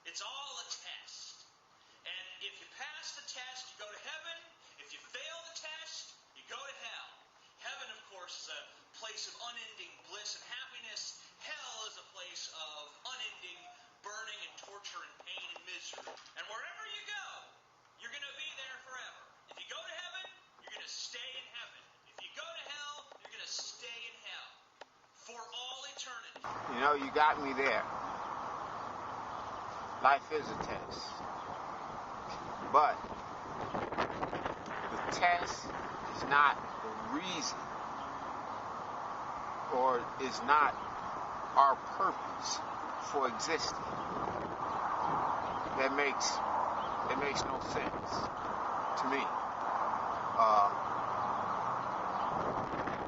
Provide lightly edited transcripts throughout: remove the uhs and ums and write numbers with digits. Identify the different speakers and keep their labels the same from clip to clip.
Speaker 1: It's all a test. And if you pass the test, you go to heaven. If you fail the test, you go to hell. Heaven, of course, is a place of unending bliss and happiness. Hell is a place of unending burning and torture and pain and misery. And wherever you go, you're going to be there forever. If you go to heaven, you're going to stay in heaven. If you go to hell, you're going to stay in hell for all eternity.
Speaker 2: You know, you got me there. Life is a test. But the test is not the reason, or is not our purpose for existing. That makes no sense to me.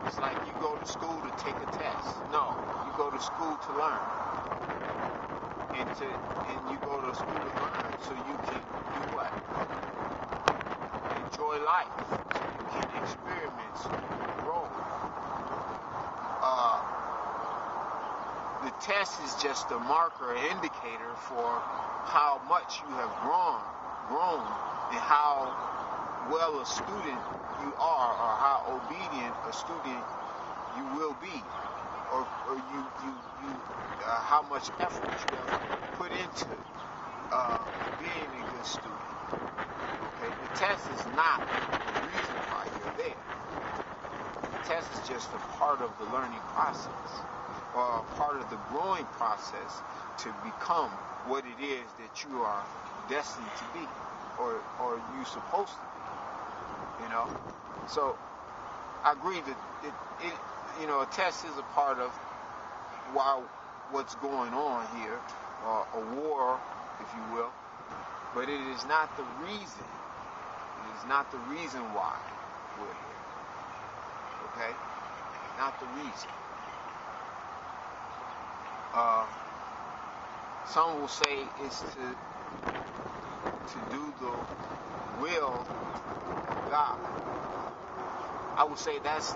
Speaker 2: It's like you go to school to take a test. No, you go to school to learn. And you go to school to learn so you can do what? Enjoy life. So you can experiment, so you can grow. The test is just a marker, an indicator for how much you have grown, and how well a student you are, or how obedient a student you will be, or how much effort you have put into being a good student. Okay, the test is not the reason why you're there. The test is just a part of the learning process, or a part of the growing process to become what it is that you are destined to be, or you supposed to be. You know, so I agree that it a test is a part of what's going on here, a war, if you will, but it is not the reason. It is not the reason why we're here. Okay, not the reason. Some will say it's to do the will of God. I would say that's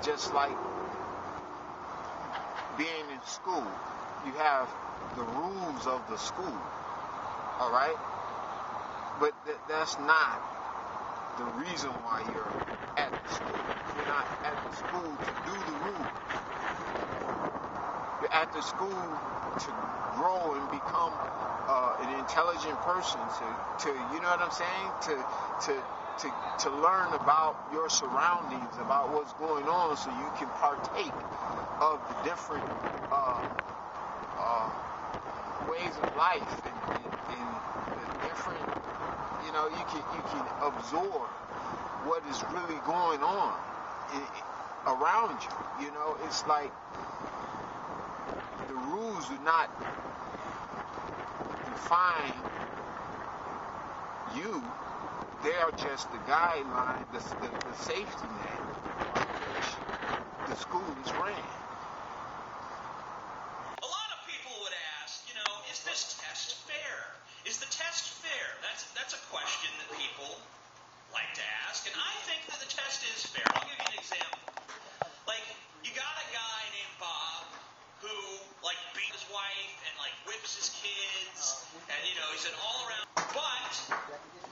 Speaker 2: just like being in school. You have the rules of the school, all right? But that's not the reason why you're at the school. You're not at the school to do the rules. You're at the school to grow and become an intelligent person, to you know what I'm saying? To learn about your surroundings, about what's going on, so you can partake of the different ways of life and the different, you can absorb what is really going on around you. It's like the rules do not define you. They are just the guideline, the safety net on which the school is ran.
Speaker 1: A lot of people would ask, is this test fair? Is the test fair? That's a question that people like to ask, and I think that the test is fair. I'll give you an example. Like, you got a guy named Bob who, beat his wife and, whips his kids, and, he said all around. But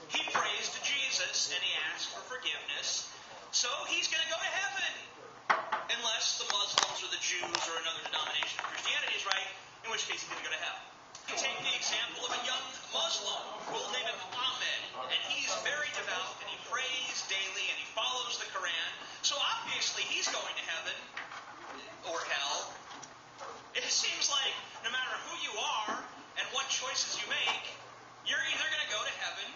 Speaker 1: he prays to Jesus, and he asks for forgiveness, so he's going to go to heaven. Unless the Muslims or the Jews or another denomination of Christianity is right, in which case he's going to go to hell. You take the example of a young Muslim, we'll name him Ahmed, and he's very devout, and he prays daily, and he follows the Quran, so obviously he's going to heaven, or hell. It seems like no matter who you are, and what choices you make, you're either going to go to heaven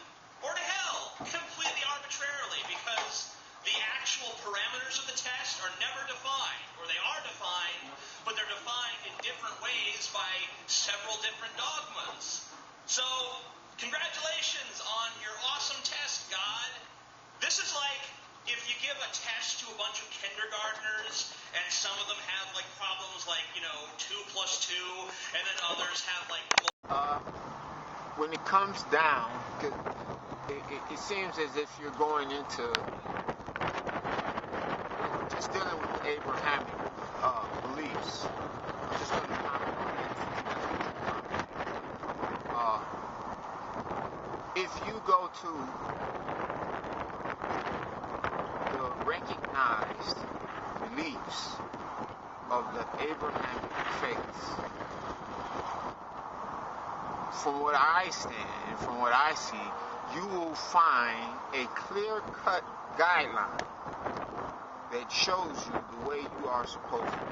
Speaker 1: or to hell, completely arbitrarily, because the actual parameters of the test are never defined, or they are defined, but they're defined in different ways by several different dogmas. So, congratulations on your awesome test, God. This is like if you give a test to a bunch of kindergartners, and some of them have, problems 2 plus 2, and then others have,
Speaker 2: when it comes down, it seems as if you're going into just dealing with the Abrahamic beliefs. I'm just going to comment on that. go to the recognized beliefs of the Abrahamic faiths, from what I stand and from what I see, you will find a clear-cut guideline that shows you the way you are supposed to be.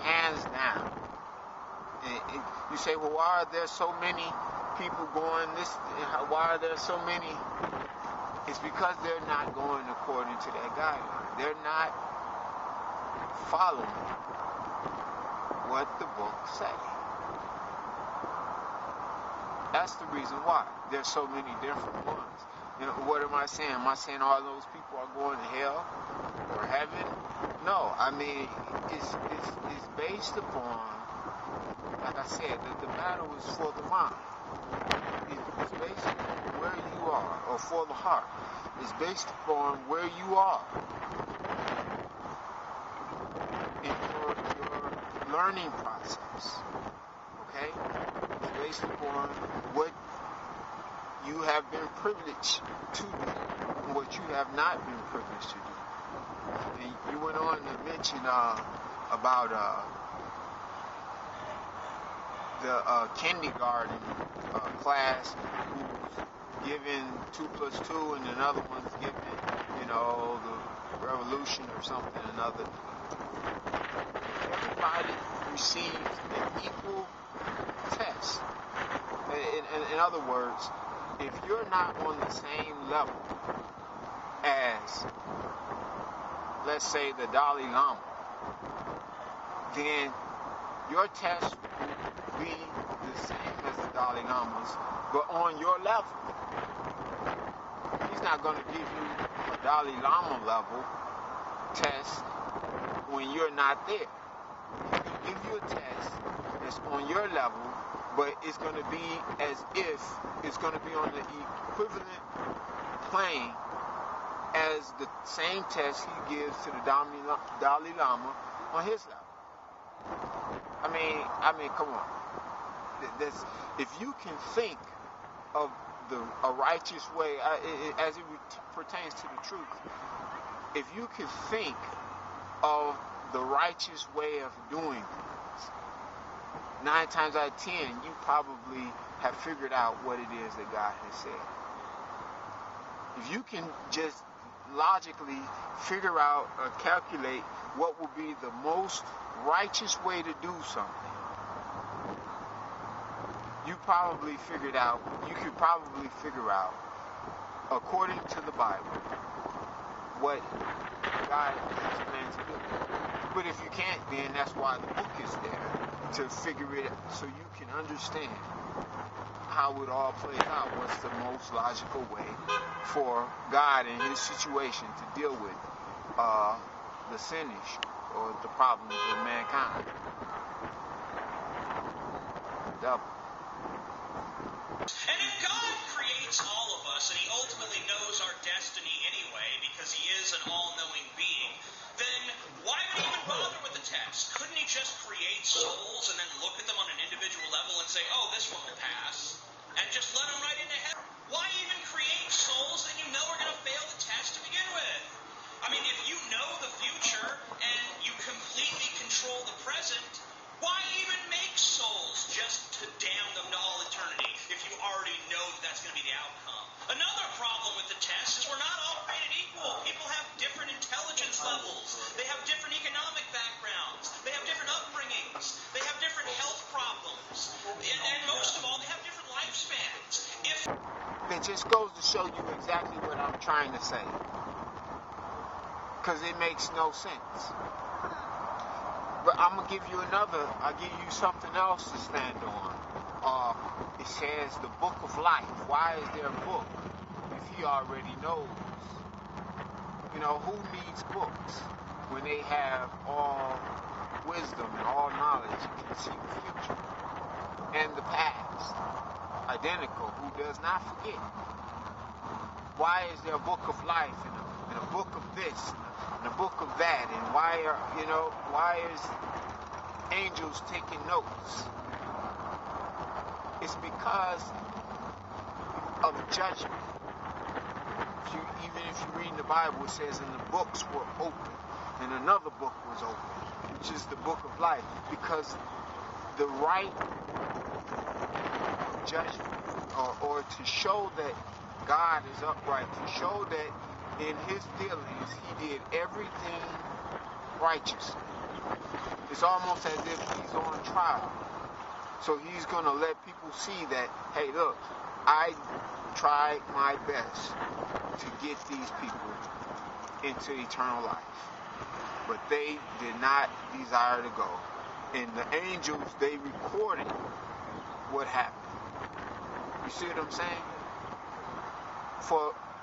Speaker 2: Hands down. And you say, well, why are there so many people going this? Why are there so many? It's because they're not going according to that guideline. They're not following what the book says. That's the reason why there's so many different ones. You know, what am I saying? Am I saying all those people are going to hell or heaven? No, I mean it's based upon, like I said, the battle is for the mind. It's based upon where you are, or for the heart. It's based upon where you are in your learning process. Okay? It's based upon what you have been privileged to do and what you have not been privileged to do. And you went on to mention about the kindergarten class who's given 2 plus 2 and another one's given, the revolution or something, another. Everybody receives an equal test. In other words, if you're not on the same level as, let's say, the Dalai Lama, then your test will be the same as the Dalai Lama's, but on your level. He's not going to give you a Dalai Lama level test when you're not there. He'll give you a test that's on your level, but it's going to be as if it's going to be on the equivalent plane as the same test he gives to the Dalai Lama on his level. I mean, come on. If you can think of a righteous way, as it pertains to the truth, if you can think of the righteous way of doing things, 9 times out of 10, you probably have figured out what it is that God has said. If you can just logically figure out or calculate what will be the most righteous way to do something, you could probably figure out, according to the Bible, what God has planned to do. But if you can't, then that's why the book is there, to figure it out, so you can understand how it all plays out. What's the most logical way for God in his situation to deal with the sin issue or the problems of mankind? Double.
Speaker 1: And if God creates all of us and he ultimately knows our destiny anyway because he is an all-knowing being, then why would he even bother with the test? Couldn't he just create souls and then look at them on an individual level and say, oh, this one will pass, and just let them right into heaven? Why even create souls that you know are going to fail the test to begin with? I mean, if you know the future and you completely control the present, why even make souls just to damn them to all eternity if you already know that's going to be the outcome? Another problem with the test is we're not all created equal. People have different intelligence levels. They have different economic backgrounds. They have different upbringings. They have different health problems. And most of all, they have different lifespans.
Speaker 2: It just goes to show you exactly what I'm trying to say. Because it makes no sense. But I'm going to give you I'll give you something else to stand on. It says the book of life. Why is there a book if he already knows? Who needs books when they have all wisdom and all knowledge and can see the future and the past? Identical, who does not forget. Why is there a book of life and a book of this and a book of that? And why is angels taking notes? It's because of judgment. Even if you read in the Bible, it says, and the books were open, and another book was open, which is the book of life, because the right judgment, or to show that God is upright, to show that in his dealings he did everything righteously. It's almost as if he's on trial. So he's going to let people see that, hey, look, I tried my best to get these people into eternal life. But they did not desire to go. And the angels, they recorded what happened. You see what I'm saying?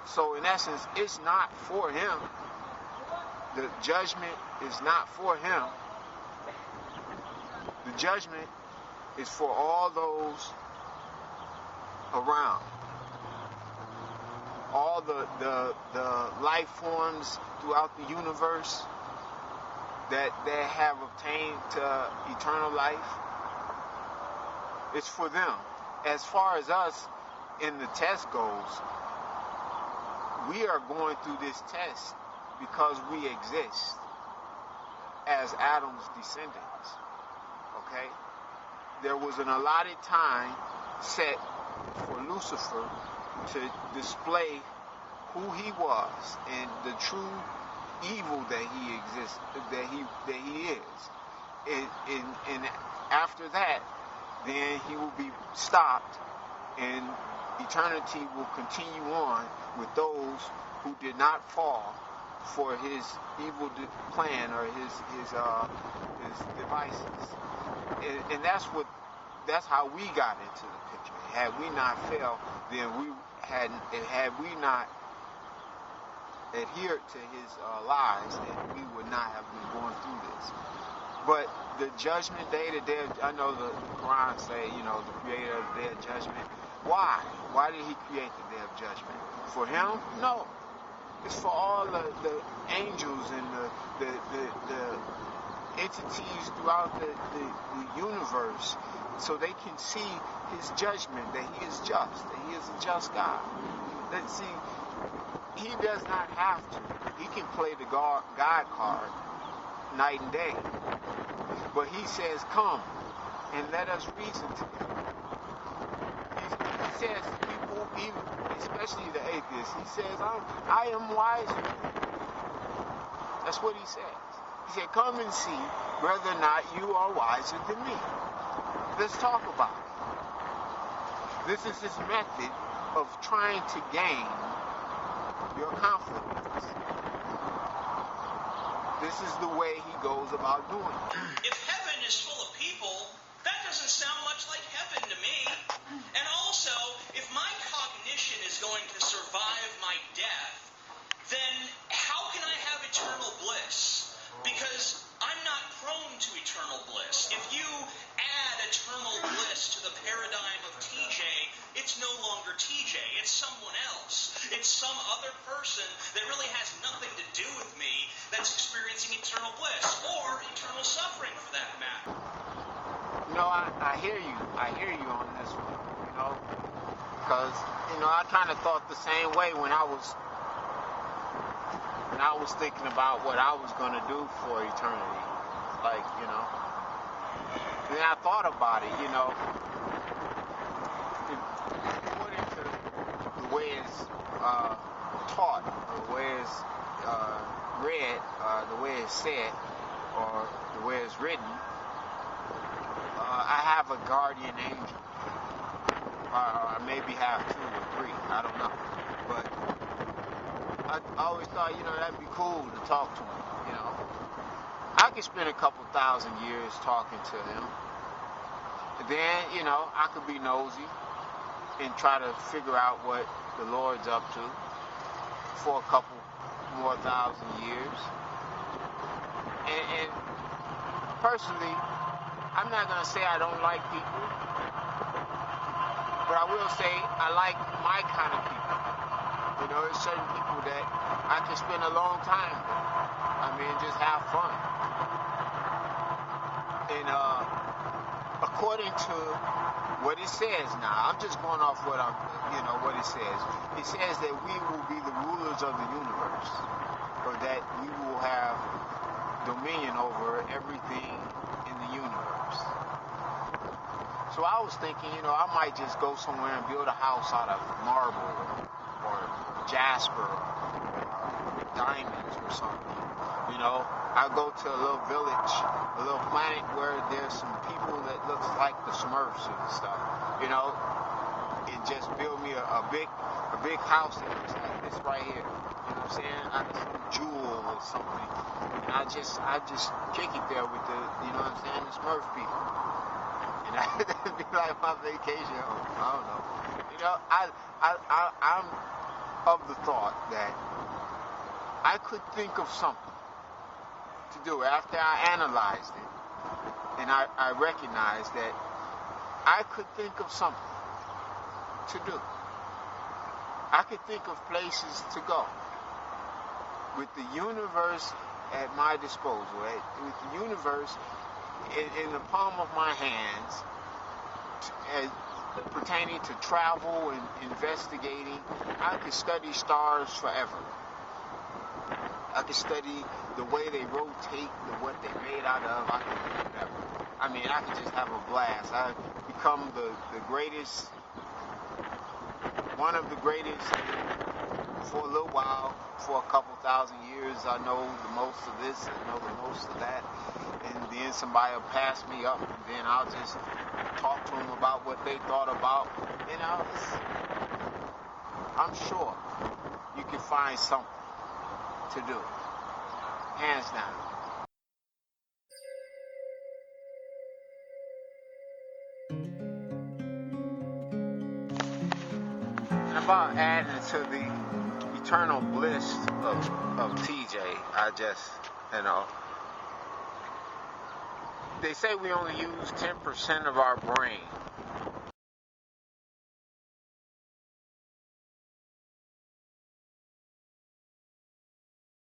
Speaker 2: So in essence, it's not for him. The judgment is not for him. The judgment is for all those around. All the life forms throughout the universe that have obtained eternal life. It's for them. As far as us in the test goes, we are going through this test because we exist as Adam's descendants. Okay? There was an allotted time set for Lucifer to display who he was and the true evil that he exists, that he is. And after that, then he will be stopped, and eternity will continue on with those who did not fall for his evil plan or his devices. And that's how we got into the picture. Had we not failed, then had we not adhered to his lies, then we would not have been going through this. But the judgment day, I know the Quran say, the creator of the day of judgment. Why? Why did he create the day of judgment? For him? No. It's for all the angels and the entities throughout the universe, so they can see his judgment, that he is just, that he is a just God. That, see, he does not have to. He can play the God card night and day. But he says, come and let us reason together. He says to people, even, especially the atheists, he says, I am wiser. That's what he says. He said, come and see whether or not you are wiser than me. Let's talk about it. This is his method of trying to gain your confidence. This is the way he goes about doing it.
Speaker 1: If heaven is full of people, that doesn't sound much like heaven to me. And also, if my cognition is going to survive my death, then how can I have eternal bliss? Because I'm not prone to eternal bliss. If you add eternal bliss to the paradigm of TJ, it's no longer TJ. It's someone else. It's some other person that really has nothing to do with me that's experiencing eternal bliss or eternal suffering for that matter.
Speaker 2: I hear you. I hear you on this one, because, I kind of thought the same way when I was thinking about what I was going to do for eternity. Then I thought about it, according to the way it's taught, or the way it's read, the way it's said, or the way it's written, I have a guardian angel. I maybe have 2 or 3, I don't know. But I always thought, that'd be cool to talk to him, I could spend a couple thousand years talking to him. Then, I could be nosy and try to figure out what the Lord's up to for a couple more thousand years. And personally, I'm not going to say I don't like people, but I will say I like my kind of people. There's certain people that I can spend a long time with. Just have fun. And according according to what it says now, I'm just going off what what it says. It says that we will be the rulers of the universe, or that we will have dominion over everything in the universe. So I was thinking, I might just go somewhere and build a house out of marble or jasper or diamonds or something. I go to a little village, a little planet where there's some people that looks like the Smurfs and stuff, and just build me a big house that looks like this right here. You know what I'm saying? Out of some jewel or something. And I just kick it there with the, the Smurf people. And that'd be like my vacation home. I don't know. I'm of the thought that I could think of something to do after I analyzed it, and I recognized that I could think of something to do. I could think of places to go with the universe at my disposal, with the universe in the palm of my hands, pertaining to travel and investigating. I could study stars forever. I could study the way they rotate, what they're made out of. I could do whatever. I could just have a blast. I become the greatest, one of the greatest for a little while, for a couple thousand years. I know the most of this, I know the most of that. And then somebody will pass me up, and then I'll just talk to them about what they thought about. I'm sure you can find something to do. Hands down. And about adding to the eternal bliss of TJ, I just, they say we only use 10% of our brain.